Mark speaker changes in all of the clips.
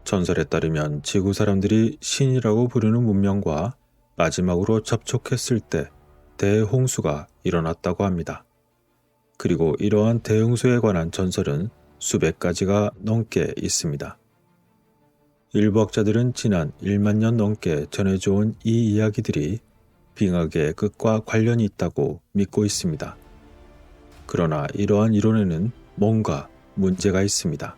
Speaker 1: 전설에 따르면 지구 사람들이 신이라고 부르는 문명과 마지막으로 접촉했을 때 대홍수가 일어났다고 합니다. 그리고 이러한 대홍수에 관한 전설은 수백 가지가 넘게 있습니다. 일부 학자들은 지난 1만 년 넘게 전해져 온 이 이야기들이 빙하계의 끝과 관련이 있다고 믿고 있습니다. 그러나 이러한 이론에는 뭔가 문제가 있습니다.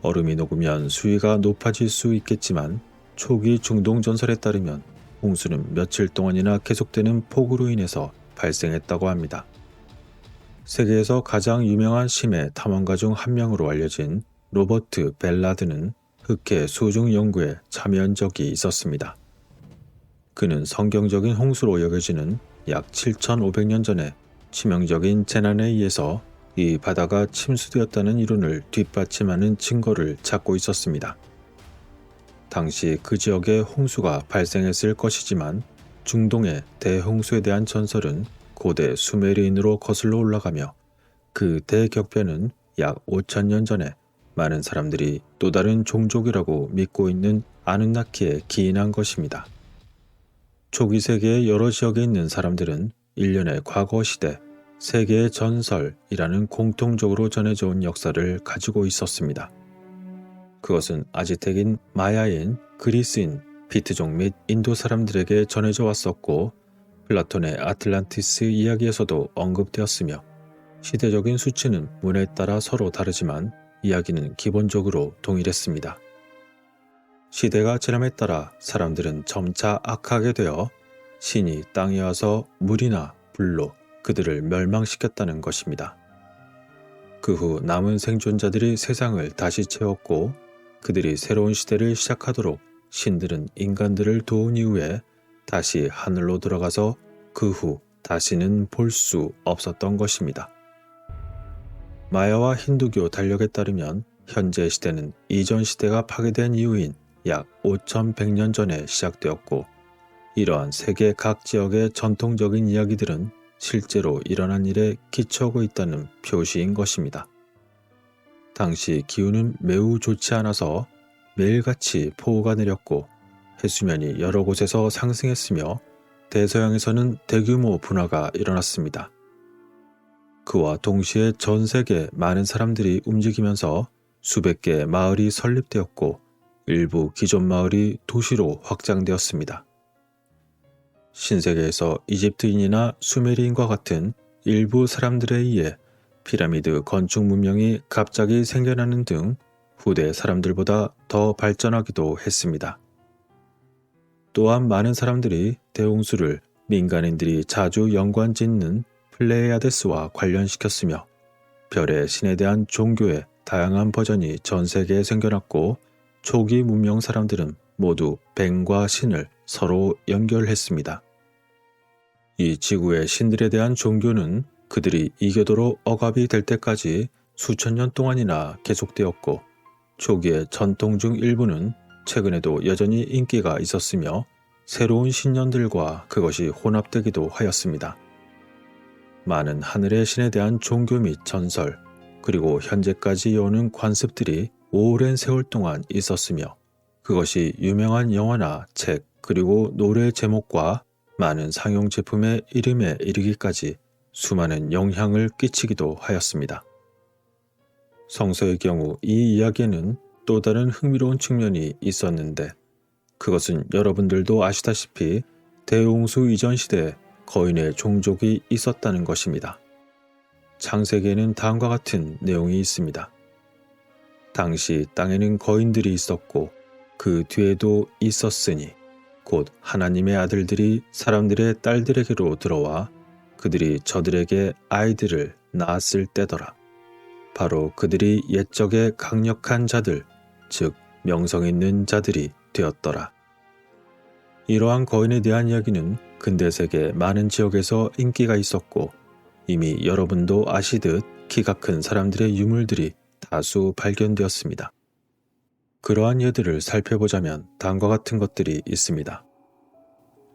Speaker 1: 얼음이 녹으면 수위가 높아질 수 있겠지만 초기 중동 전설에 따르면 홍수는 며칠 동안이나 계속되는 폭우로 인해서 발생했다고 합니다. 세계에서 가장 유명한 심해 탐험가 중 한 명으로 알려진 로버트 벨라드는 흑해 수중 연구에 참여한 적이 있었습니다. 그는 성경적인 홍수로 여겨지는 약 7,500년 전에 치명적인 재난에 의해서 이 바다가 침수되었다는 이론을 뒷받침하는 증거를 찾고 있었습니다. 당시 그 지역에 홍수가 발생했을 것이지만 중동의 대홍수에 대한 전설은 고대 수메르인으로 거슬러 올라가며 그 대격변은 약 5,000년 전에 많은 사람들이 또 다른 종족이라고 믿고 있는 아누나키에 기인한 것입니다. 초기 세계의 여러 지역에 있는 사람들은 일련의 과거 시대, 세계의 전설이라는 공통적으로 전해져 온 역사를 가지고 있었습니다. 그것은 아즈텍인, 마야인, 그리스인, 피트족 및 인도 사람들에게 전해져 왔었고 플라톤의 아틀란티스 이야기에서도 언급되었으며 시대적인 수치는 문화에 따라 서로 다르지만 이야기는 기본적으로 동일했습니다. 시대가 지남에 따라 사람들은 점차 악하게 되어 신이 땅에 와서 물이나 불로 그들을 멸망시켰다는 것입니다. 그 후 남은 생존자들이 세상을 다시 채웠고 그들이 새로운 시대를 시작하도록 신들은 인간들을 도운 이후에 다시 하늘로 들어가서 그 후 다시는 볼 수 없었던 것입니다. 마야와 힌두교 달력에 따르면 현재 시대는 이전 시대가 파괴된 이후인 약 5,100년 전에 시작되었고 이러한 세계 각 지역의 전통적인 이야기들은 실제로 일어난 일에 기초하고 있다는 표시인 것입니다. 당시 기후는 매우 좋지 않아서 매일같이 폭우가 내렸고 해수면이 여러 곳에서 상승했으며 대서양에서는 대규모 분화가 일어났습니다. 그와 동시에 전 세계 많은 사람들이 움직이면서 수백 개의 마을이 설립되었고 일부 기존 마을이 도시로 확장되었습니다. 신세계에서 이집트인이나 수메리인과 같은 일부 사람들에 의해 피라미드 건축 문명이 갑자기 생겨나는 등 후대 사람들보다 더 발전하기도 했습니다. 또한 많은 사람들이 대홍수를 민간인들이 자주 연관짓는 플레이아데스와 관련시켰으며 별의 신에 대한 종교의 다양한 버전이 전 세계에 생겨났고 초기 문명 사람들은 모두 뱀과 신을 서로 연결했습니다. 이 지구의 신들에 대한 종교는 그들이 이교도로 억압이 될 때까지 수천 년 동안이나 계속되었고 초기의 전통 중 일부는 최근에도 여전히 인기가 있었으며 새로운 신년들과 그것이 혼합되기도 하였습니다. 많은 하늘의 신에 대한 종교 및 전설 그리고 현재까지 이어오는 관습들이 오랜 세월 동안 있었으며 그것이 유명한 영화나 책 그리고 노래 제목과 많은 상용 제품의 이름에 이르기까지 수많은 영향을 끼치기도 하였습니다. 성서의 경우 이 이야기에는 또 다른 흥미로운 측면이 있었는데 그것은 여러분들도 아시다시피 대홍수 이전 시대에 거인의 종족이 있었다는 것입니다. 창세기에는 다음과 같은 내용이 있습니다. 당시 땅에는 거인들이 있었고 그 뒤에도 있었으니 곧 하나님의 아들들이 사람들의 딸들에게로 들어와 그들이 저들에게 아이들을 낳았을 때더라. 바로 그들이 옛적의 강력한 자들, 즉 명성 있는 자들이 되었더라. 이러한 거인에 대한 이야기는 근대 세계 많은 지역에서 인기가 있었고 이미 여러분도 아시듯 키가 큰 사람들의 유물들이 다수 발견되었습니다. 그러한 예들을 살펴보자면 다음과 같은 것들이 있습니다.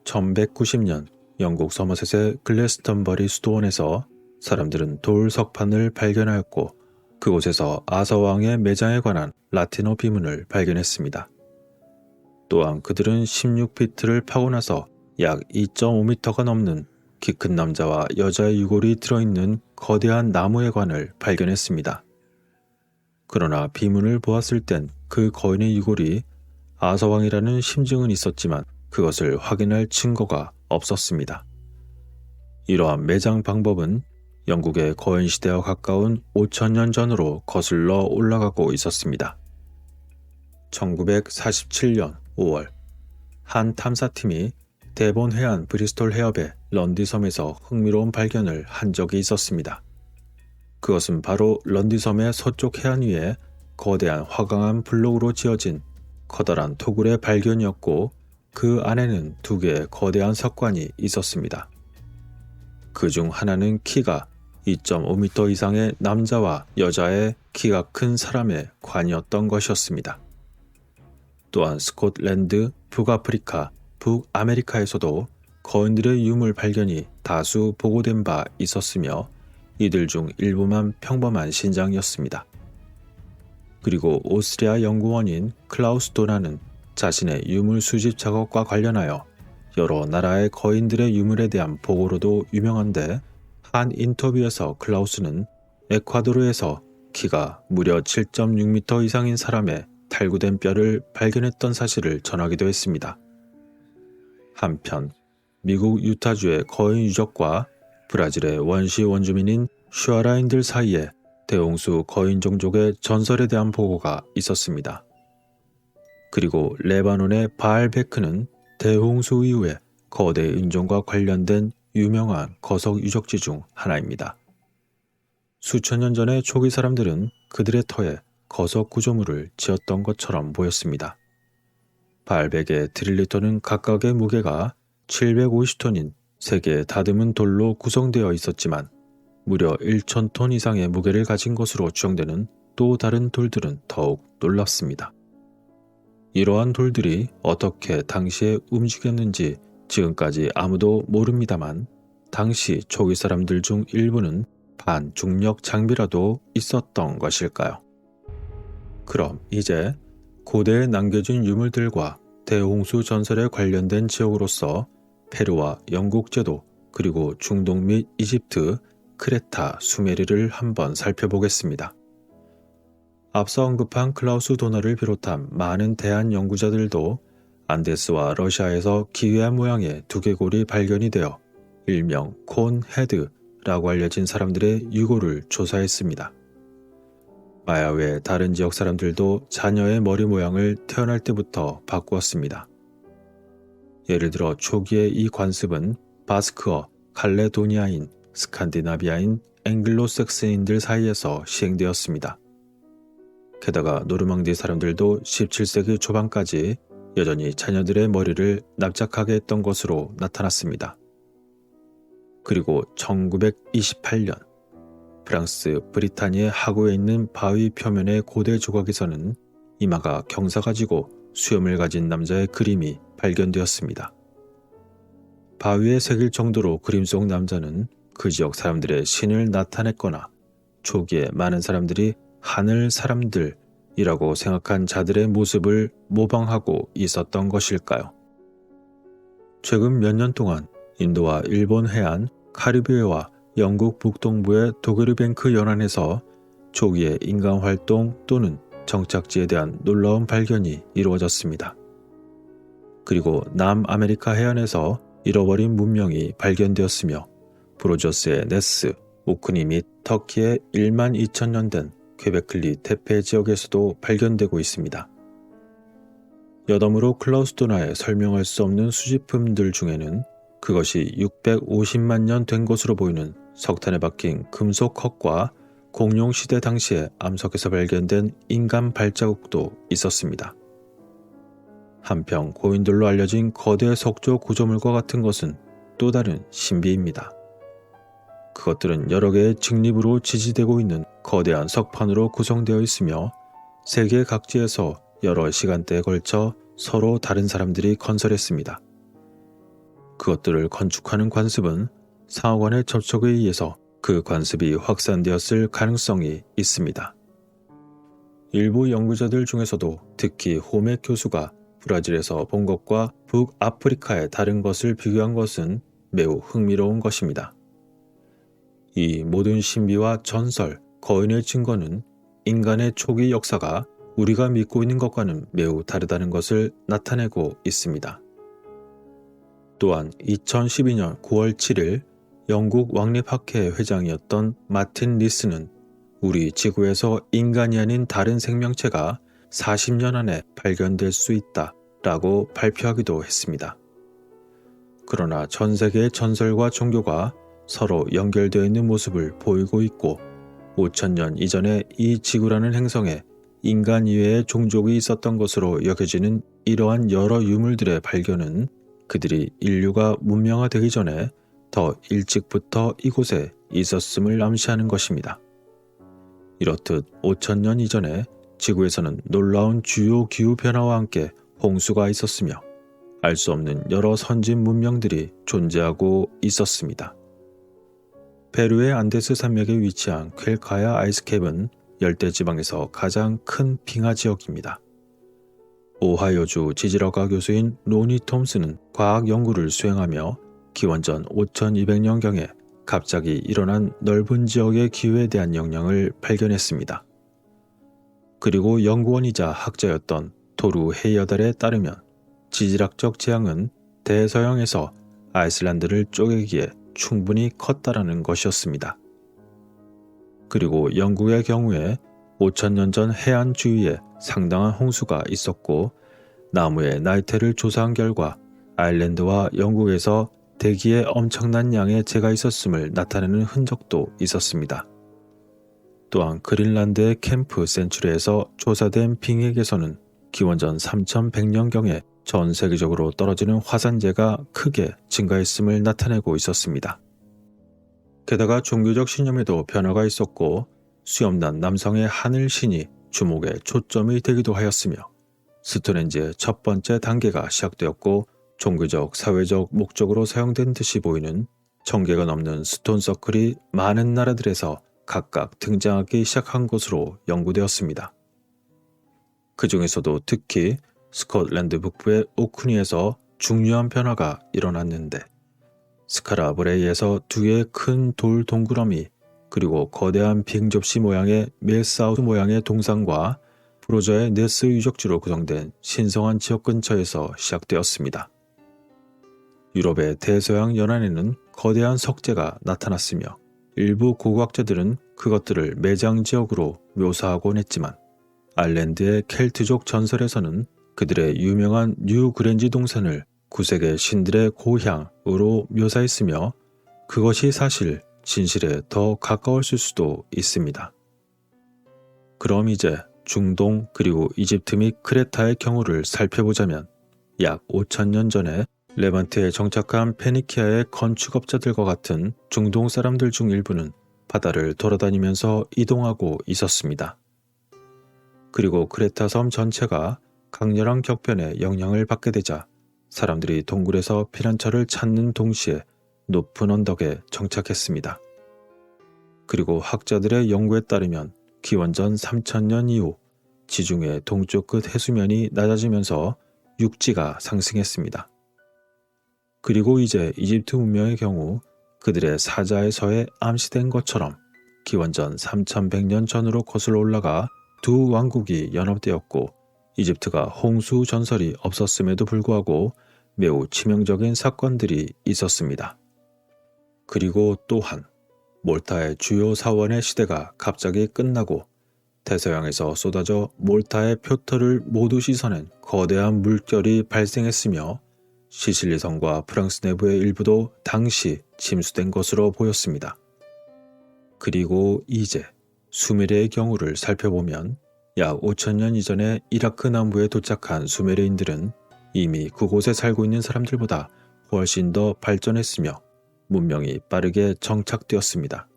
Speaker 1: 1190년 영국 서머셋의 글래스턴버리 수도원에서 사람들은 돌 석판을 발견하였고 그곳에서 아서왕의 매장에 관한 라틴어 비문을 발견했습니다. 또한 그들은 16피트를 파고 나서 약 2.5m가 넘는 키 큰 남자와 여자의 유골이 들어있는 거대한 나무회관을 발견했습니다. 그러나 비문을 보았을 땐 그 거인의 유골이 아서왕이라는 심증은 있었지만 그것을 확인할 증거가 없었습니다. 이러한 매장 방법은 영국의 거인 시대와 가까운 5천년 전으로 거슬러 올라가고 있었습니다. 1947년 5월 한 탐사팀이 대본 해안 브리스톨 해협의 런디섬에서 흥미로운 발견을 한 적이 있었습니다. 그것은 바로 런디섬의 서쪽 해안 위에 거대한 화강암 블록으로 지어진 커다란 토굴의 발견이었고 그 안에는 2개의 거대한 석관이 있었습니다. 그 중 하나는 키가 2.5m 이상의 남자와 여자의 키가 큰 사람의 관이었던 것이었습니다. 또한 스코틀랜드, 북아프리카, 북아메리카에서도 거인들의 유물 발견이 다수 보고된 바 있었으며 이들 중 일부만 평범한 신장이었습니다. 그리고 오스트리아 연구원인 클라우스 도나는 자신의 유물 수집 작업과 관련하여 여러 나라의 거인들의 유물에 대한 보고로도 유명한데 한 인터뷰에서 클라우스는 에콰도르에서 키가 무려 7.6m 이상인 사람의 탈구된 뼈를 발견했던 사실을 전하기도 했습니다. 한편 미국 유타주의 거인 유적과 브라질의 원시 원주민인 슈아라인들 사이에 대홍수 거인 종족의 전설에 대한 보고가 있었습니다. 그리고 레바논의 바알베크는 대홍수 이후에 거대 인종과 관련된 유명한 거석 유적지 중 하나입니다. 수천 년 전의 초기 사람들은 그들의 터에 거석 구조물을 지었던 것처럼 보였습니다. 바알벡의 트릴리톤은 각각의 무게가 750톤인 3개의 다듬은 돌로 구성되어 있었지만 무려 1,000톤 이상의 무게를 가진 것으로 추정되는 또 다른 돌들은 더욱 놀랍습니다. 이러한 돌들이 어떻게 당시에 움직였는지 지금까지 아무도 모릅니다만 당시 초기 사람들 중 일부는 반중력 장비라도 있었던 것일까요? 그럼 이제 고대에 남겨진 유물들과 대홍수 전설에 관련된 지역으로서 페루와 영국 제도 그리고 중동 및 이집트, 크레타, 수메르를 한번 살펴보겠습니다. 앞서 언급한 클라우스 도너를 비롯한 많은 대한 연구자들도 안데스와 러시아에서 기괴한 모양의 두개골이 발견이 되어 일명 콘 헤드라고 알려진 사람들의 유골을 조사했습니다. 마야 외 다른 지역 사람들도 자녀의 머리 모양을 태어날 때부터 바꾸었습니다. 예를 들어 초기의 이 관습은 바스크어, 칼레도니아인, 스칸디나비아인, 앵글로색슨인들 사이에서 시행되었습니다. 게다가 노르망디 사람들도 17세기 초반까지 여전히 자녀들의 머리를 납작하게 했던 것으로 나타났습니다. 그리고 1928년 프랑스 브리타니의 하구에 있는 바위 표면의 고대 조각에서는 이마가 경사 가지고 수염을 가진 남자의 그림이 발견되었습니다. 바위에 새길 정도로 그림 속 남자는 그 지역 사람들의 신을 나타냈거나 초기에 많은 사람들이 하늘 사람들이라고 생각한 자들의 모습을 모방하고 있었던 것일까요? 최근 몇 년 동안 인도와 일본 해안, 카리브해와 영국 북동부의 도그르뱅크 연안에서 초기의 인간 활동 또는 정착지에 대한 놀라운 발견이 이루어졌습니다. 그리고 남아메리카 해안에서 잃어버린 문명이 발견되었으며 브로저스의 네스, 오크니 및 터키의 1만 2천년 된 퀘베클리 테페 지역에서도 발견되고 있습니다. 여러모로 클라우스 도나의 설명할 수 없는 수집품들 중에는 그것이 650만 년 된 것으로 보이는 석탄에 박힌 금속 컵과 공룡 시대 당시에 암석에서 발견된 인간 발자국도 있었습니다. 한편 고인돌로 알려진 거대 석조 구조물과 같은 것은 또 다른 신비입니다. 그것들은 여러 개의 직립으로 지지되고 있는 거대한 석판으로 구성되어 있으며 세계 각지에서 여러 시간대에 걸쳐 서로 다른 사람들이 건설했습니다. 그것들을 건축하는 관습은 상호간의 접촉에 의해서 그 관습이 확산되었을 가능성이 있습니다. 일부 연구자들 중에서도 특히 호메 교수가 브라질에서 본 것과 북아프리카의 다른 것을 비교한 것은 매우 흥미로운 것입니다. 이 모든 신비와 전설, 거인의 증거는 인간의 초기 역사가 우리가 믿고 있는 것과는 매우 다르다는 것을 나타내고 있습니다. 또한 2012년 9월 7일 영국 왕립학회 회장이었던 마틴 리스는 우리 지구에서 인간이 아닌 다른 생명체가 40년 안에 발견될 수 있다 라고 발표하기도 했습니다. 그러나 전 세계의 전설과 종교가 서로 연결되어 있는 모습을 보이고 있고 5천년 이전에 이 지구라는 행성에 인간 이외의 종족이 있었던 것으로 여겨지는 이러한 여러 유물들의 발견은 그들이 인류가 문명화되기 전에 더 일찍부터 이곳에 있었음을 암시하는 것입니다. 이렇듯 5천년 이전에 지구에서는 놀라운 주요 기후변화와 함께 홍수가 있었으며 알 수 없는 여러 선진 문명들이 존재하고 있었습니다. 페루의 안데스 산맥에 위치한 퀼카야 아이스캡은 열대지방에서 가장 큰 빙하 지역입니다. 오하이오주 지질학과 교수인 로니 톰스는 과학 연구를 수행하며 기원전 5200년경에 갑자기 일어난 넓은 지역의 기후에 대한 영향을 발견했습니다. 그리고 연구원이자 학자였던 토루 헤이어달에 따르면 지질학적 재앙은 대서양에서 아이슬란드를 쪼개기에 충분히 컸다라는 것이었습니다. 그리고 영국의 경우에 5천년 전 해안 주위에 상당한 홍수가 있었고 나무의 나이테를 조사한 결과 아일랜드와 영국에서 대기에 엄청난 양의 재가 있었음을 나타내는 흔적도 있었습니다. 또한 그린란드의 캠프 센츄리에서 조사된 빙액에서는 기원전 3100년경에 전 세계적으로 떨어지는 화산재가 크게 증가했음을 나타내고 있었습니다. 게다가 종교적 신념에도 변화가 있었고 수염난 남성의 하늘신이 주목의 초점이 되기도 하였으며 스톤헨지의 첫 번째 단계가 시작되었고 종교적, 사회적 목적으로 사용된 듯이 보이는 1000개가 넘는 스톤 서클이 많은 나라들에서 각각 등장하기 시작한 것으로 연구되었습니다. 그 중에서도 특히 스코틀랜드 북부의 오크니에서 중요한 변화가 일어났는데 스카라브레이에서 두 개의 큰 돌 동그라미 그리고 거대한 빙접시 모양의 메사우스 모양의 동상과 프로저의 네스 유적지로 구성된 신성한 지역 근처에서 시작되었습니다. 유럽의 대서양 연안에는 거대한 석재가 나타났으며 일부 고고학자들은 그것들을 매장 지역으로 묘사하곤 했지만 아일랜드의 켈트족 전설에서는 그들의 유명한 뉴 그랜지 동산을 9세계 신들의 고향으로 묘사했으며 그것이 사실 진실에 더 가까웠을 수도 있습니다. 그럼 이제 중동 그리고 이집트 및 크레타의 경우를 살펴보자면 약 5천년 전에 레반트에 정착한 페니키아의 건축업자들과 같은 중동 사람들 중 일부는 바다를 돌아다니면서 이동하고 있었습니다. 그리고 크레타 섬 전체가 강렬한 격변의 영향을 받게 되자 사람들이 동굴에서 피난처를 찾는 동시에 높은 언덕에 정착했습니다. 그리고 학자들의 연구에 따르면 기원전 3000년 이후 지중해 동쪽 끝 해수면이 낮아지면서 육지가 상승했습니다. 그리고 이제 이집트 문명의 경우 그들의 사자에서의 암시된 것처럼 기원전 3100년 전으로 거슬러 올라가 두 왕국이 연합되었고 이집트가 홍수 전설이 없었음에도 불구하고 매우 치명적인 사건들이 있었습니다. 그리고 또한 몰타의 주요 사원의 시대가 갑자기 끝나고 대서양에서 쏟아져 몰타의 표터를 모두 씻어낸 거대한 물결이 발생했으며 시실리 성과 프랑스 내부의 일부도 당시 침수된 것으로 보였습니다. 그리고 이제 수메르의 경우를 살펴보면 약 5천년 이전에 이라크 남부에 도착한 수메르인들은 이미 그곳에 살고 있는 사람들보다 훨씬 더 발전했으며 문명이 빠르게 정착되었습니다.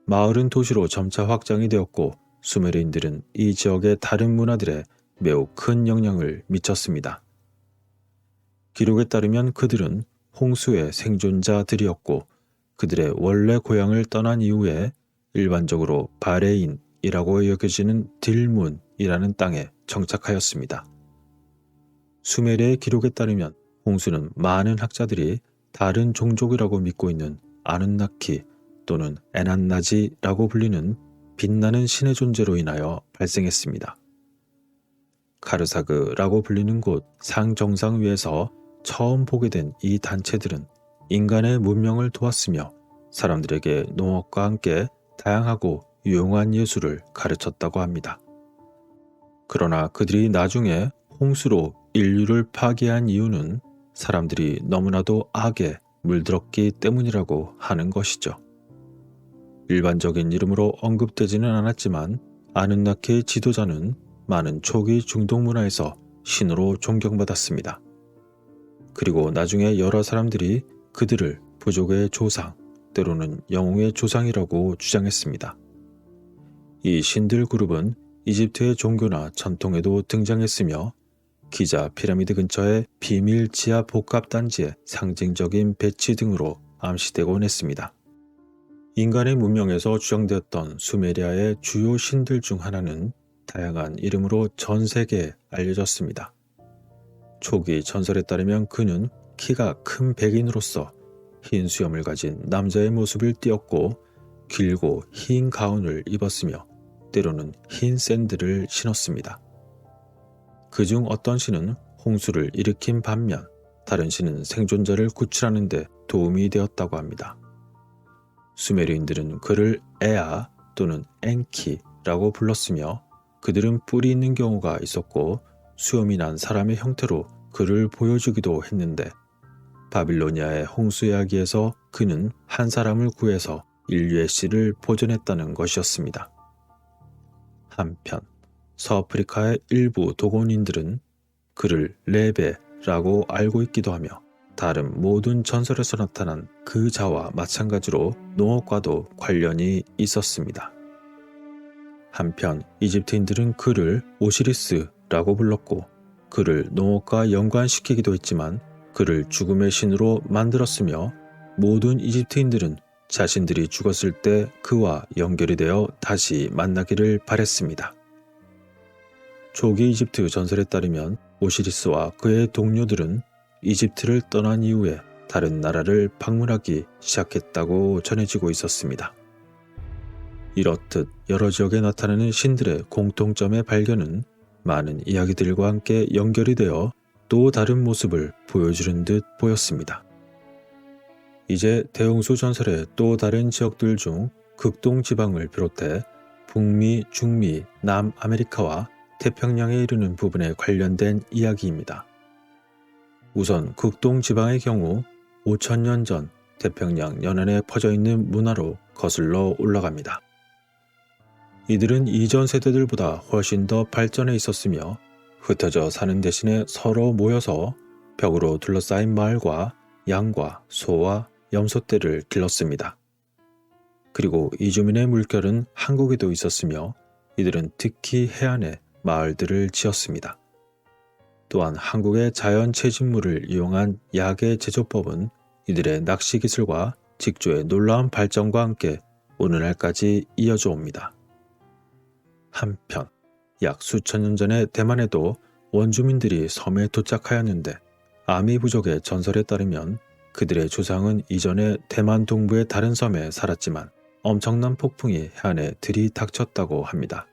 Speaker 1: 마을은 도시로 점차 확장이 되었고 수메르인들은 이 지역의 다른 문화들에 매우 큰 영향을 미쳤습니다. 기록에 따르면 그들은 홍수의 생존자들이었고 그들의 원래 고향을 떠난 이후에 일반적으로 바레인이라고 여겨지는 딜문이라는 땅에 정착하였습니다. 수메르의 기록에 따르면 홍수는 많은 학자들이 다른 종족이라고 믿고 있는 아눈나키 또는 에난나지라고 불리는 빛나는 신의 존재로 인하여 발생했습니다. 카르사그라고 불리는 곳 상정상 위에서 처음 보게 된 이 단체들은 인간의 문명을 도왔으며 사람들에게 농업과 함께 다양하고 유용한 예술을 가르쳤다고 합니다. 그러나 그들이 나중에 홍수로 인류를 파괴한 이유는 사람들이 너무나도 악에 물들었기 때문이라고 하는 것이죠. 일반적인 이름으로 언급되지는 않았지만 아눈나키의 지도자는 많은 초기 중동 문화에서 신으로 존경받았습니다. 그리고 나중에 여러 사람들이 그들을 부족의 조상, 때로는 영웅의 조상이라고 주장했습니다. 이 신들 그룹은 이집트의 종교나 전통에도 등장했으며 기자 피라미드 근처의 비밀 지하 복합 단지의 상징적인 배치 등으로 암시되곤 했습니다. 인간의 문명에서 주장되었던 수메리아의 주요 신들 중 하나는 다양한 이름으로 전 세계에 알려졌습니다. 초기 전설에 따르면 그는 키가 큰 백인으로서 흰 수염을 가진 남자의 모습을 띠었고 길고 흰 가운을 입었으며 때로는 흰 샌들을 신었습니다. 그중 어떤 신은 홍수를 일으킨 반면 다른 신은 생존자를 구출하는 데 도움이 되었다고 합니다. 수메르인들은 그를 에아 또는 엔키라고 불렀으며 그들은 뿔이 있는 경우가 있었고 수염이 난 사람의 형태로 그를 보여주기도 했는데 바빌로니아의 홍수 이야기에서 그는 한 사람을 구해서 인류의 씨를 보존했다는 것이었습니다. 한편 서아프리카의 일부 도곤인들은 그를 레베라고 알고 있기도 하며 다른 모든 전설에서 나타난 그 자와 마찬가지로 농업과도 관련이 있었습니다. 한편 이집트인들은 그를 오시리스라고 불렀고 그를 농업과 연관시키기도 했지만 그를 죽음의 신으로 만들었으며 모든 이집트인들은 자신들이 죽었을 때 그와 연결이 되어 다시 만나기를 바랬습니다. 초기 이집트 전설에 따르면 오시리스와 그의 동료들은 이집트를 떠난 이후에 다른 나라를 방문하기 시작했다고 전해지고 있었습니다. 이렇듯 여러 지역에 나타나는 신들의 공통점의 발견은 많은 이야기들과 함께 연결이 되어 또 다른 모습을 보여주는 듯 보였습니다. 이제 대홍수 전설의 또 다른 지역들 중 극동 지방을 비롯해 북미, 중미, 남아메리카와 태평양에 이르는 부분에 관련된 이야기입니다. 우선 극동 지방의 경우 5,000년 전 태평양 연안에 퍼져있는 문화로 거슬러 올라갑니다. 이들은 이전 세대들보다 훨씬 더 발전해 있었으며 흩어져 사는 대신에 서로 모여서 벽으로 둘러싸인 마을과 양과 소와 염소떼를 길렀습니다. 그리고 이주민의 물결은 한국에도 있었으며 이들은 특히 해안에 마을들을 지었습니다. 또한 한국의 자연 채집물을 이용한 야계 제조법은 이들의 낚시 기술과 직조의 놀라운 발전과 함께 오늘날까지 이어져 옵니다. 한편 약 수천 년 전의 대만에도 원주민들이 섬에 도착하였는데 아미 부족의 전설에 따르면 그들의 조상은 이전에 대만 동부의 다른 섬에 살았지만 엄청난 폭풍이 해안에 들이닥쳤다고 합니다.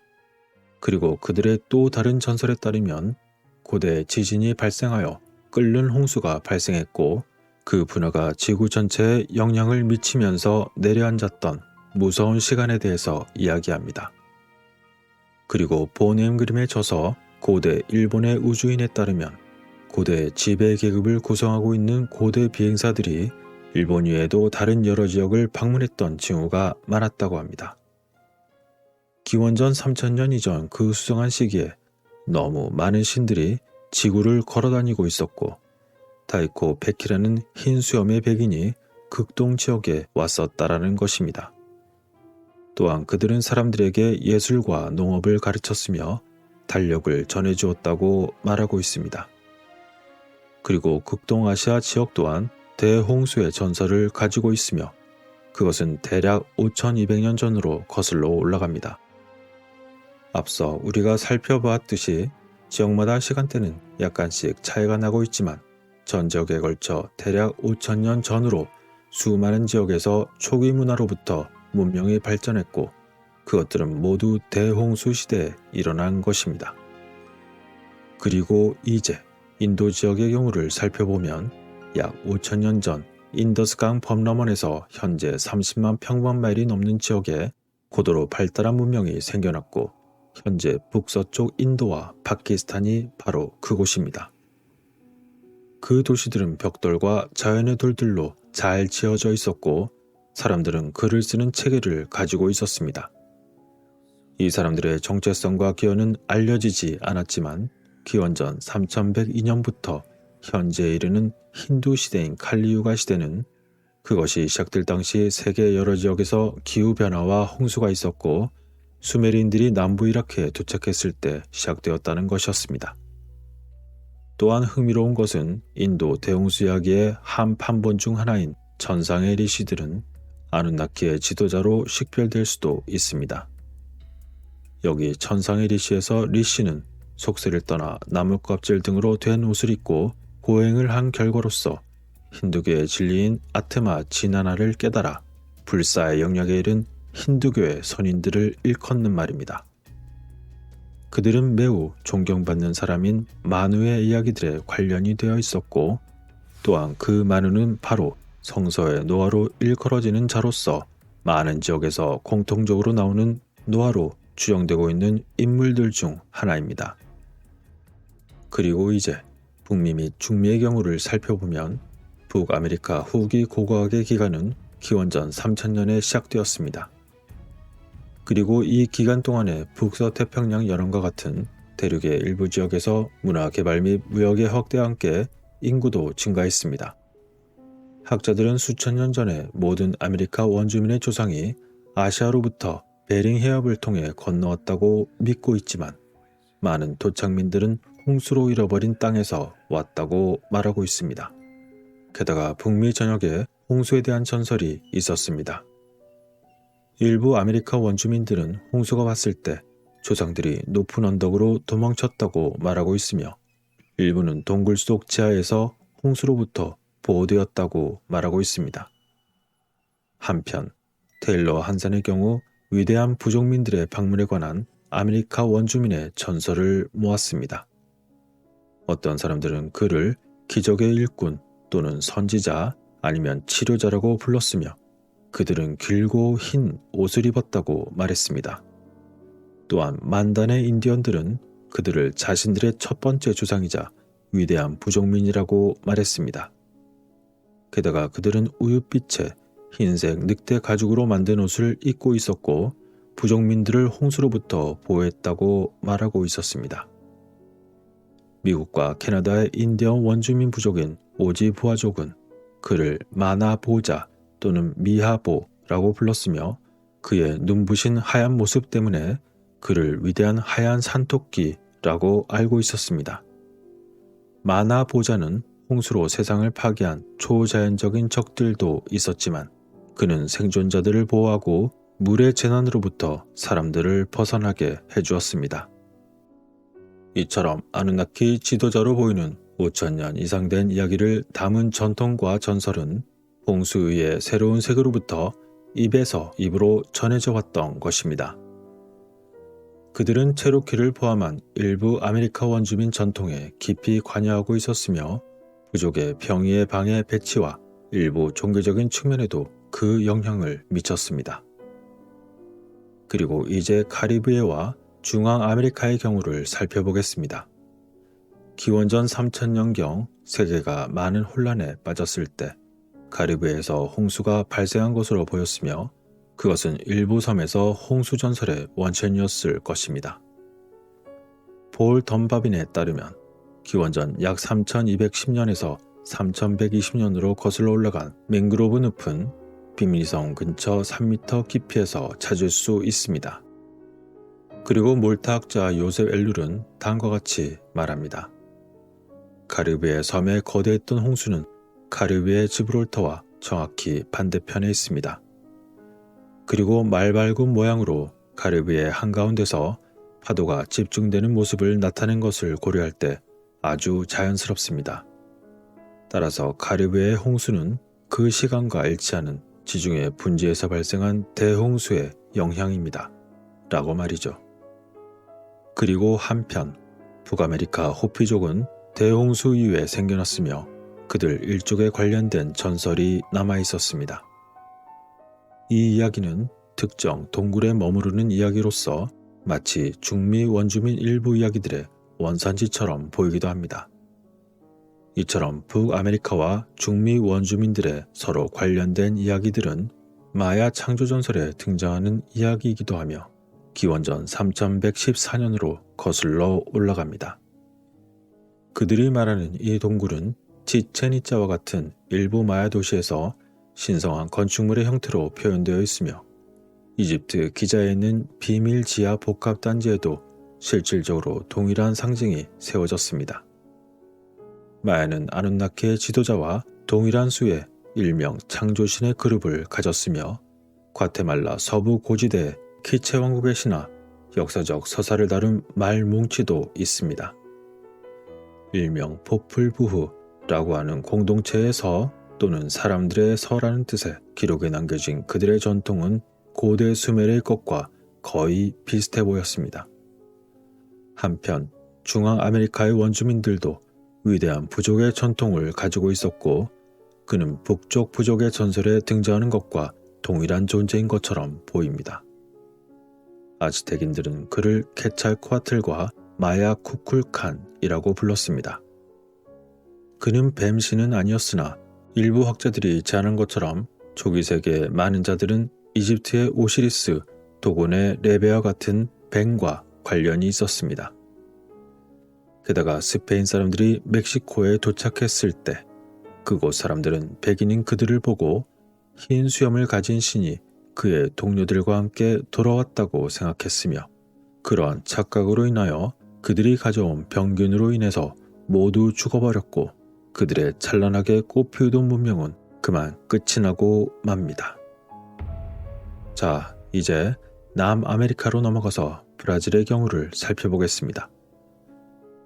Speaker 1: 그리고 그들의 또 다른 전설에 따르면 고대 지진이 발생하여 끓는 홍수가 발생했고 그 분화가 지구 전체에 영향을 미치면서 내려앉았던 무서운 시간에 대해서 이야기합니다. 그리고 보네임 그림에 져서 고대 일본의 우주인에 따르면 고대 지배 계급을 구성하고 있는 고대 비행사들이 일본 이외에도 다른 여러 지역을 방문했던 징후가 많았다고 합니다. 기원전 3000년 이전 그 수정한 시기에 너무 많은 신들이 지구를 걸어다니고 있었고 다이코 베키라는 흰 수염의 백인이 극동 지역에 왔었다라는 것입니다. 또한 그들은 사람들에게 예술과 농업을 가르쳤으며 달력을 전해주었다고 말하고 있습니다. 그리고 극동아시아 지역 또한 대홍수의 전설을 가지고 있으며 그것은 대략 5200년 전으로 거슬러 올라갑니다. 앞서 우리가 살펴보았듯이 지역마다 시간대는 약간씩 차이가 나고 있지만 전 지역에 걸쳐 대략 5000년 전으로 수많은 지역에서 초기 문화로부터 문명이 발전했고 그것들은 모두 대홍수 시대에 일어난 것입니다. 그리고 이제 인도 지역의 경우를 살펴보면 약 5000년 전 인더스강 범람원에서 현재 30만 평방마일이 넘는 지역에 고도로 발달한 문명이 생겨났고 현재 북서쪽 인도와 파키스탄이 바로 그곳입니다. 그 도시들은 벽돌과 자연의 돌들로 잘 지어져 있었고 사람들은 글을 쓰는 체계를 가지고 있었습니다. 이 사람들의 정체성과 기원은 알려지지 않았지만 기원전 3102년부터 현재에 이르는 힌두 시대인 칼리유가 시대는 그것이 시작될 당시 세계 여러 지역에서 기후변화와 홍수가 있었고 수메르인들이 남부 이라크에 도착했을 때 시작되었다는 것이었습니다. 또한 흥미로운 것은 인도 대홍수 이야기의 한 판본 중 하나인 천상의 리시들은 아누나키의 지도자로 식별될 수도 있습니다. 여기 천상의 리시에서 리시는 속세를 떠나 나무 껍질 등으로 된 옷을 입고 고행을 한 결과로서 힌두교의 진리인 아트마 지나나를 깨달아 불사의 영역에 이른 힌두교의 선인들을 일컫는 말입니다. 그들은 매우 존경받는 사람인 마누의 이야기들에 관련이 되어 있었고 또한 그 마누는 바로 성서의 노아로 일컬어지는 자로서 많은 지역에서 공통적으로 나오는 노아로 추정되고 있는 인물들 중 하나입니다. 그리고 이제 북미 및 중미의 경우를 살펴보면 북아메리카 후기 고고학의 기간은 기원전 3000년에 시작되었습니다. 그리고 이 기간 동안에 북서태평양 연안과 같은 대륙의 일부 지역에서 문화 개발 및 무역의 확대와 함께 인구도 증가했습니다. 학자들은 수천 년 전에 모든 아메리카 원주민의 조상이 아시아로부터 베링 해협을 통해 건너왔다고 믿고 있지만 많은 토착민들은 홍수로 잃어버린 땅에서 왔다고 말하고 있습니다. 게다가 북미 전역에 홍수에 대한 전설이 있었습니다. 일부 아메리카 원주민들은 홍수가 왔을 때 조상들이 높은 언덕으로 도망쳤다고 말하고 있으며 일부는 동굴 속 지하에서 홍수로부터 보호되었다고 말하고 있습니다. 한편 테일러 한산의 경우 위대한 부족민들의 방문에 관한 아메리카 원주민의 전설을 모았습니다. 어떤 사람들은 그를 기적의 일꾼 또는 선지자 아니면 치료자라고 불렀으며 그들은 길고 흰 옷을 입었다고 말했습니다. 또한 만단의 인디언들은 그들을 자신들의 첫 번째 조상이자 위대한 부족민이라고 말했습니다. 게다가 그들은 우윳빛의 흰색 늑대 가죽으로 만든 옷을 입고 있었고 부족민들을 홍수로부터 보호했다고 말하고 있었습니다. 미국과 캐나다의 인디언 원주민 부족인 오지부아족은 그를 마나보자 또는 미하보라고 불렀으며 그의 눈부신 하얀 모습 때문에 그를 위대한 하얀 산토끼라고 알고 있었습니다. 마나보자는 홍수로 세상을 파괴한 초자연적인 적들도 있었지만 그는 생존자들을 보호하고 물의 재난으로부터 사람들을 벗어나게 해주었습니다. 이처럼 아누나키 지도자로 보이는 5000년 이상 된 이야기를 담은 전통과 전설은 홍수의 새로운 세계로부터 입에서 입으로 전해져 왔던 것입니다. 그들은 체로키를 포함한 일부 아메리카 원주민 전통에 깊이 관여하고 있었으며 부족의 병의의 방해 배치와 일부 종교적인 측면에도 그 영향을 미쳤습니다. 그리고 이제 카리브해와 중앙아메리카의 경우를 살펴보겠습니다. 기원전 3000년경 세계가 많은 혼란에 빠졌을 때 카리브해에서 홍수가 발생한 것으로 보였으며 그것은 일부 섬에서 홍수 전설의 원천이었을 것입니다. 볼 덤바빈에 따르면 기원전 약 3210년에서 3120년으로 거슬러 올라간 맹그로브 늪은 비밀성 근처 3m 깊이에서 찾을 수 있습니다. 그리고 몰타학자 요셉 엘룰은 다음과 같이 말합니다. 카리브해 섬에 거대했던 홍수는 카리브해 지브롤터와 정확히 반대편에 있습니다. 그리고 말발굽 모양으로 카리브해 한가운데서 파도가 집중되는 모습을 나타낸 것을 고려할 때 아주 자연스럽습니다. 따라서 카리브해 홍수는 그 시간과 일치하는 지중해 분지에서 발생한 대홍수의 영향입니다. 라고 말이죠. 그리고 한편 북아메리카 호피족은 대홍수 이후에 생겨났으며 그들 일족에 관련된 전설이 남아있었습니다. 이 이야기는 특정 동굴에 머무르는 이야기로서 마치 중미 원주민 일부 이야기들의 원산지처럼 보이기도 합니다. 이처럼 북아메리카와 중미 원주민들의 서로 관련된 이야기들은 마야 창조전설에 등장하는 이야기이기도 하며 기원전 3114년으로 거슬러 올라갑니다. 그들이 말하는 이 동굴은 치첸 이짜와 같은 일부 마야 도시에서 신성한 건축물의 형태로 표현되어 있으며 이집트 기자에 있는 비밀 지하 복합 단지에도 실질적으로 동일한 상징이 세워졌습니다. 마야는 아누나키의 지도자와 동일한 수의 일명 창조신의 그룹을 가졌으며 과테말라 서부 고지대에 키체 왕국의 신화, 역사적 서사를 다룬 말뭉치도 있습니다. 일명 포플부후라고 하는 공동체의 서 또는 사람들의 서라는 뜻의 기록에 남겨진 그들의 전통은 고대 수메르의 것과 거의 비슷해 보였습니다. 한편 중앙아메리카의 원주민들도 위대한 부족의 전통을 가지고 있었고 그는 북쪽 부족의 전설에 등장하는 것과 동일한 존재인 것처럼 보입니다. 아즈텍인들은 그를 케찰코아틀과 마야 쿠쿨칸이라고 불렀습니다. 그는 뱀신은 아니었으나 일부 학자들이 제안한 것처럼 초기 세계의 많은 자들은 이집트의 오시리스, 도곤의 레베와 같은 뱀과 관련이 있었습니다. 게다가 스페인 사람들이 멕시코에 도착했을 때 그곳 사람들은 백인인 그들을 보고 흰 수염을 가진 신이 그의 동료들과 함께 돌아왔다고 생각했으며 그러한 착각으로 인하여 그들이 가져온 병균으로 인해서 모두 죽어버렸고 그들의 찬란하게 꽃피우던 문명은 그만 끝이 나고 맙니다. 자, 이제 남아메리카로 넘어가서 브라질의 경우를 살펴보겠습니다.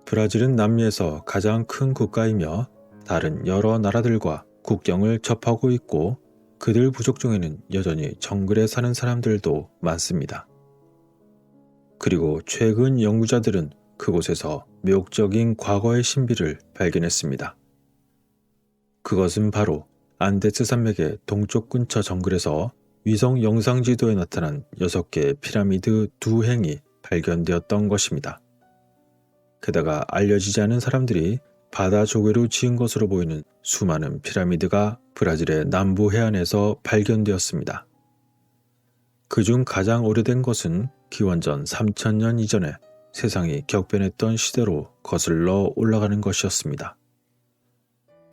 Speaker 1: 브라질은 남미에서 가장 큰 국가이며 다른 여러 나라들과 국경을 접하고 있고 그들 부족 중에는 여전히 정글에 사는 사람들도 많습니다. 그리고 최근 연구자들은 그곳에서 묘적인 과거의 신비를 발견했습니다. 그것은 바로 안데스 산맥의 동쪽 근처 정글에서 위성 영상지도에 나타난 6개의 피라미드 2행이 발견되었던 것입니다. 게다가 알려지지 않은 사람들이 바다 조개로 지은 것으로 보이는 수많은 피라미드가 브라질의 남부 해안에서 발견되었습니다. 그중 가장 오래된 것은 기원전 3000년 이전에 세상이 격변했던 시대로 거슬러 올라가는 것이었습니다.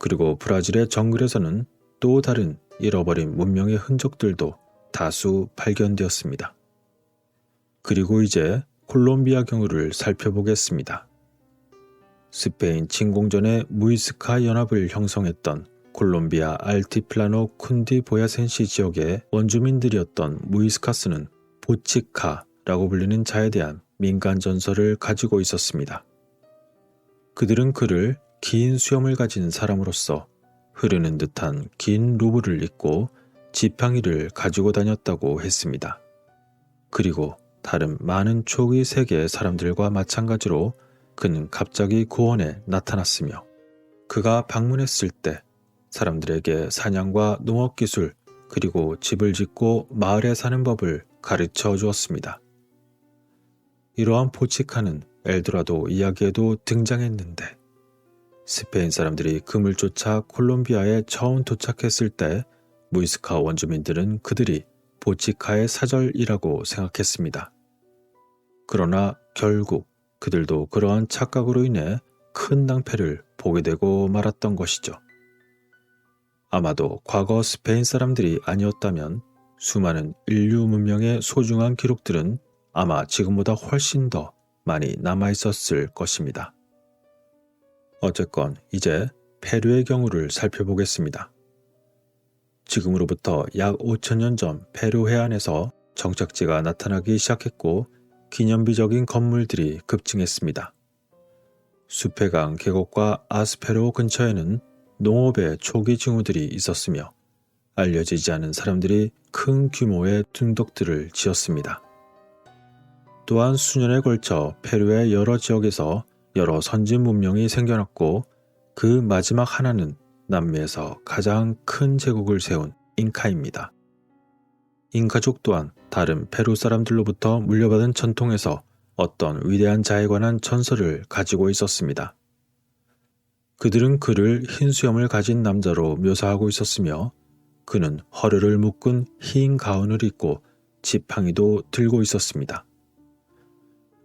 Speaker 1: 그리고 브라질의 정글에서는 또 다른 잃어버린 문명의 흔적들도 다수 발견되었습니다. 그리고 이제 콜롬비아 경우를 살펴보겠습니다. 스페인 침공전에 무이스카 연합을 형성했던 콜롬비아 알티플라노 쿤디보야센시 지역의 원주민들이었던 무이스카스는 보치카라고 불리는 자에 대한 민간 전설을 가지고 있었습니다. 그들은 그를 긴 수염을 가진 사람으로서 흐르는 듯한 긴 로브를 입고 지팡이를 가지고 다녔다고 했습니다. 그리고 다른 많은 초기 세계의 사람들과 마찬가지로 그는 갑자기 고원에 나타났으며 그가 방문했을 때 사람들에게 사냥과 농업기술 그리고 집을 짓고 마을에 사는 법을 가르쳐 주었습니다. 이러한 포치카는 엘도라도 이야기에도 등장했는데 스페인 사람들이 금을 쫓아 콜롬비아에 처음 도착했을 때 무이스카 원주민들은 그들이 보치카의 사절이라고 생각했습니다. 그러나 결국 그들도 그러한 착각으로 인해 큰 낭패를 보게 되고 말았던 것이죠. 아마도 과거 스페인 사람들이 아니었다면 수많은 인류 문명의 소중한 기록들은 아마 지금보다 훨씬 더 많이 남아있었을 것입니다. 어쨌건 이제 페루의 경우를 살펴보겠습니다. 지금으로부터 약 5천년 전 페루 해안에서 정착지가 나타나기 시작했고 기념비적인 건물들이 급증했습니다. 수페강 계곡과 아스페로 근처에는 농업의 초기 징후들이 있었으며 알려지지 않은 사람들이 큰 규모의 둔덕들을 지었습니다. 또한 수년에 걸쳐 페루의 여러 지역에서 여러 선진 문명이 생겨났고 그 마지막 하나는 남미에서 가장 큰 제국을 세운 잉카입니다. 잉카족 또한 다른 페루 사람들로부터 물려받은 전통에서 어떤 위대한 자에 관한 전설을 가지고 있었습니다. 그들은 그를 흰 수염을 가진 남자로 묘사하고 있었으며 그는 허리를 묶은 흰 가운을 입고 지팡이도 들고 있었습니다.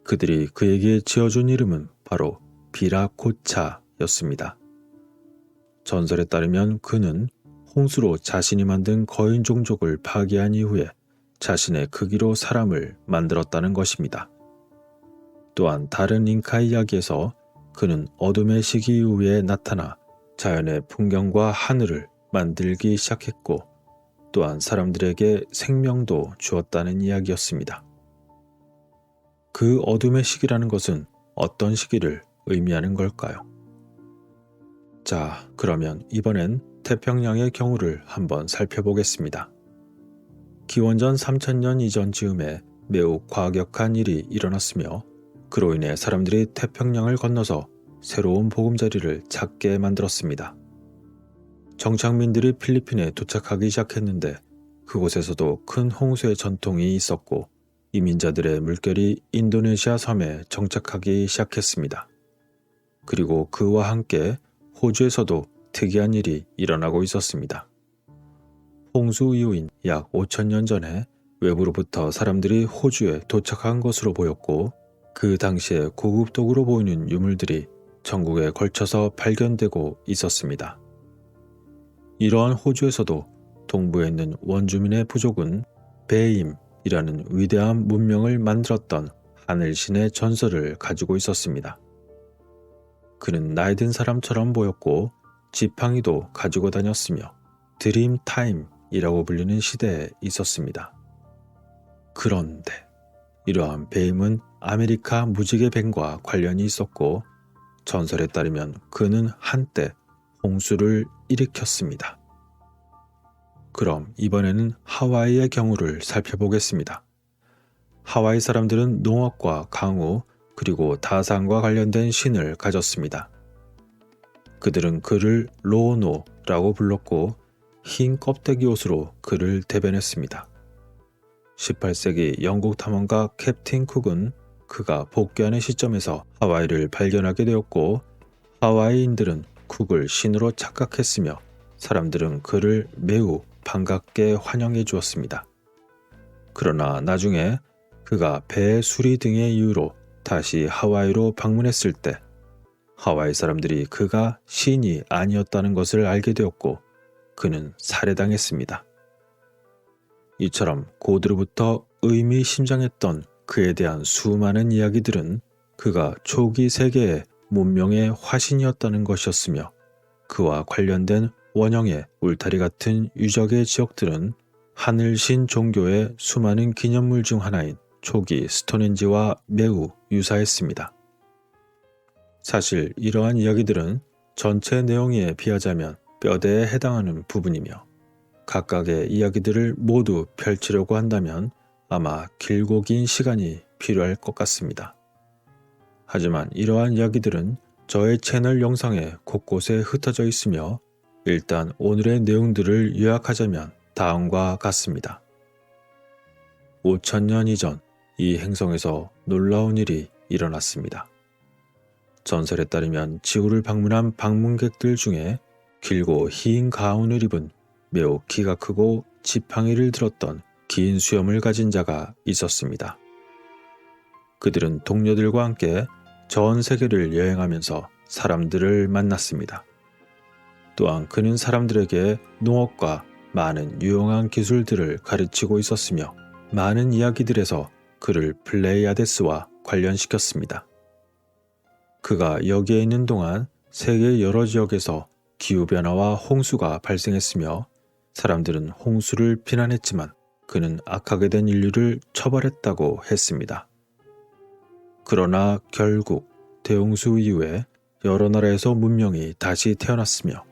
Speaker 1: 그들이 그에게 지어준 이름은 바로 비라코차였습니다. 전설에 따르면 그는 홍수로 자신이 만든 거인 종족을 파괴한 이후에 자신의 크기로 사람을 만들었다는 것입니다. 또한 다른 잉카 이야기에서 그는 어둠의 시기 이후에 나타나 자연의 풍경과 하늘을 만들기 시작했고 또한 사람들에게 생명도 주었다는 이야기였습니다. 그 어둠의 시기라는 것은 어떤 시기를 의미하는 걸까요? 자, 그러면 이번엔 태평양의 경우를 한번 살펴보겠습니다. 기원전 3000년 이전 즈음에 매우 과격한 일이 일어났으며 그로 인해 사람들이 태평양을 건너서 새로운 보금자리를 찾게 만들었습니다. 정착민들이 필리핀에 도착하기 시작했는데 그곳에서도 큰 홍수의 전통이 있었고 이민자들의 물결이 인도네시아 섬에 정착하기 시작했습니다. 그리고 그와 함께 호주에서도 특이한 일이 일어나고 있었습니다. 홍수 이후인 약 5천년 전에 외부로부터 사람들이 호주에 도착한 것으로 보였고 그 당시에 고급도구로 보이는 유물들이 전국에 걸쳐서 발견되고 있었습니다. 이러한 호주에서도 동부에 있는 원주민의 부족은 베임이라는 위대한 문명을 만들었던 하늘신의 전설을 가지고 있었습니다. 그는 나이든 사람처럼 보였고 지팡이도 가지고 다녔으며 드림타임이라고 불리는 시대에 있었습니다. 그런데 이러한 베임은 아메리카 무지개 뱀과 관련이 있었고 전설에 따르면 그는 한때 홍수를 일으켰습니다. 그럼 이번에는 하와이의 경우를 살펴보겠습니다. 하와이 사람들은 농업과 강우 그리고 다산과 관련된 신을 가졌습니다. 그들은 그를 로노라고 불렀고 흰 껍데기 옷으로 그를 대변했습니다. 18세기 영국 탐험가 캡틴 쿡은 그가 복귀하는 시점에서 하와이를 발견하게 되었고 하와이인들은 쿡을 신으로 착각했으며 사람들은 그를 매우 반갑게 환영해 주었습니다. 그러나 나중에 그가 배 수리 등의 이유로 다시 하와이로 방문했을 때 하와이 사람들이 그가 신이 아니었다는 것을 알게 되었고 그는 살해당했습니다. 이처럼 고대로부터 의미심장했던 그에 대한 수많은 이야기들은 그가 초기 세계의 문명의 화신이었다는 것이었으며 그와 관련된 원형의 울타리 같은 유적의 지역들은 하늘신 종교의 수많은 기념물 중 하나인 초기 스톤헨지와 매우 유사했습니다. 사실 이러한 이야기들은 전체 내용에 비하자면 뼈대에 해당하는 부분이며 각각의 이야기들을 모두 펼치려고 한다면 아마 길고 긴 시간이 필요할 것 같습니다. 하지만 이러한 이야기들은 저의 채널 영상에 곳곳에 흩어져 있으며 일단 오늘의 내용들을 요약하자면 다음과 같습니다. 5천년 이전 이 행성에서 놀라운 일이 일어났습니다. 전설에 따르면 지구를 방문한 방문객들 중에 길고 흰 가운을 입은 매우 키가 크고 지팡이를 들었던 긴 수염을 가진 자가 있었습니다. 그들은 동료들과 함께 전 세계를 여행하면서 사람들을 만났습니다. 또한 그는 사람들에게 농업과 많은 유용한 기술들을 가르치고 있었으며 많은 이야기들에서 그를 플레이아데스와 관련시켰습니다. 그가 여기에 있는 동안 세계 여러 지역에서 기후변화와 홍수가 발생했으며 사람들은 홍수를 비난했지만 그는 악하게 된 인류를 처벌했다고 했습니다. 그러나 결국 대홍수 이후에 여러 나라에서 문명이 다시 태어났으며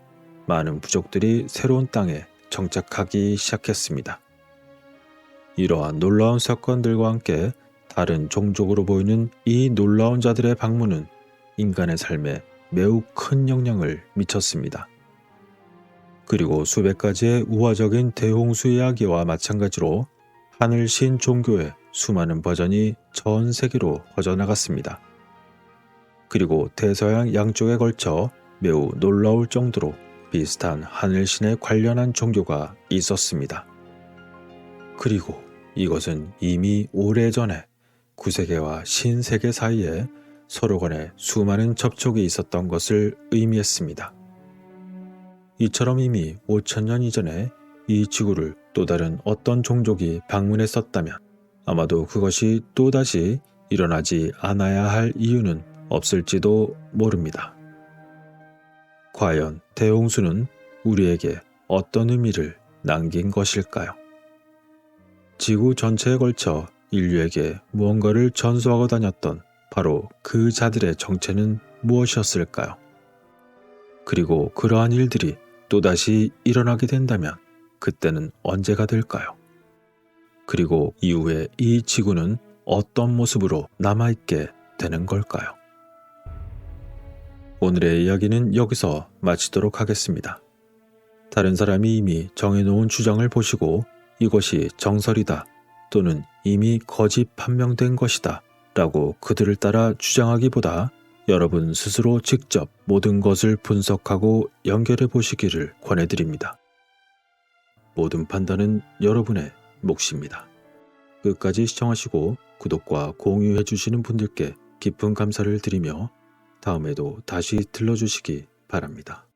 Speaker 1: 많은 부족들이 새로운 땅에 정착하기 시작했습니다. 이러한 놀라운 사건들과 함께 다른 종족으로 보이는 이 놀라운 자들의 방문은 인간의 삶에 매우 큰 영향을 미쳤습니다. 그리고 수백 가지의 우화적인 대홍수 이야기와 마찬가지로 하늘신 종교의 수많은 버전이 전 세계로 퍼져나갔습니다. 그리고 대서양 양쪽에 걸쳐 매우 놀라울 정도로 비슷한 하늘신에 관련한 종교가 있었습니다. 그리고 이것은 이미 오래전에 구세계와 신세계 사이에 서로 간에 수많은 접촉이 있었던 것을 의미했습니다. 이처럼 이미 5,000년 이전에 이 지구를 또 다른 어떤 종족이 방문했었다면 아마도 그것이 또다시 일어나지 않아야 할 이유는 없을지도 모릅니다. 과연 대홍수는 우리에게 어떤 의미를 남긴 것일까요? 지구 전체에 걸쳐 인류에게 무언가를 전수하고 다녔던 바로 그 자들의 정체는 무엇이었을까요? 그리고 그러한 일들이 또다시 일어나게 된다면 그때는 언제가 될까요? 그리고 이후에 이 지구는 어떤 모습으로 남아있게 되는 걸까요? 오늘의 이야기는 여기서 마치도록 하겠습니다. 다른 사람이 이미 정해놓은 주장을 보시고 이것이 정설이다 또는 이미 거짓 판명된 것이다 라고 그들을 따라 주장하기보다 여러분 스스로 직접 모든 것을 분석하고 연결해 보시기를 권해드립니다. 모든 판단은 여러분의 몫입니다. 끝까지 시청하시고 구독과 공유해 주시는 분들께 깊은 감사를 드리며 다음에도 다시 들러주시기 바랍니다.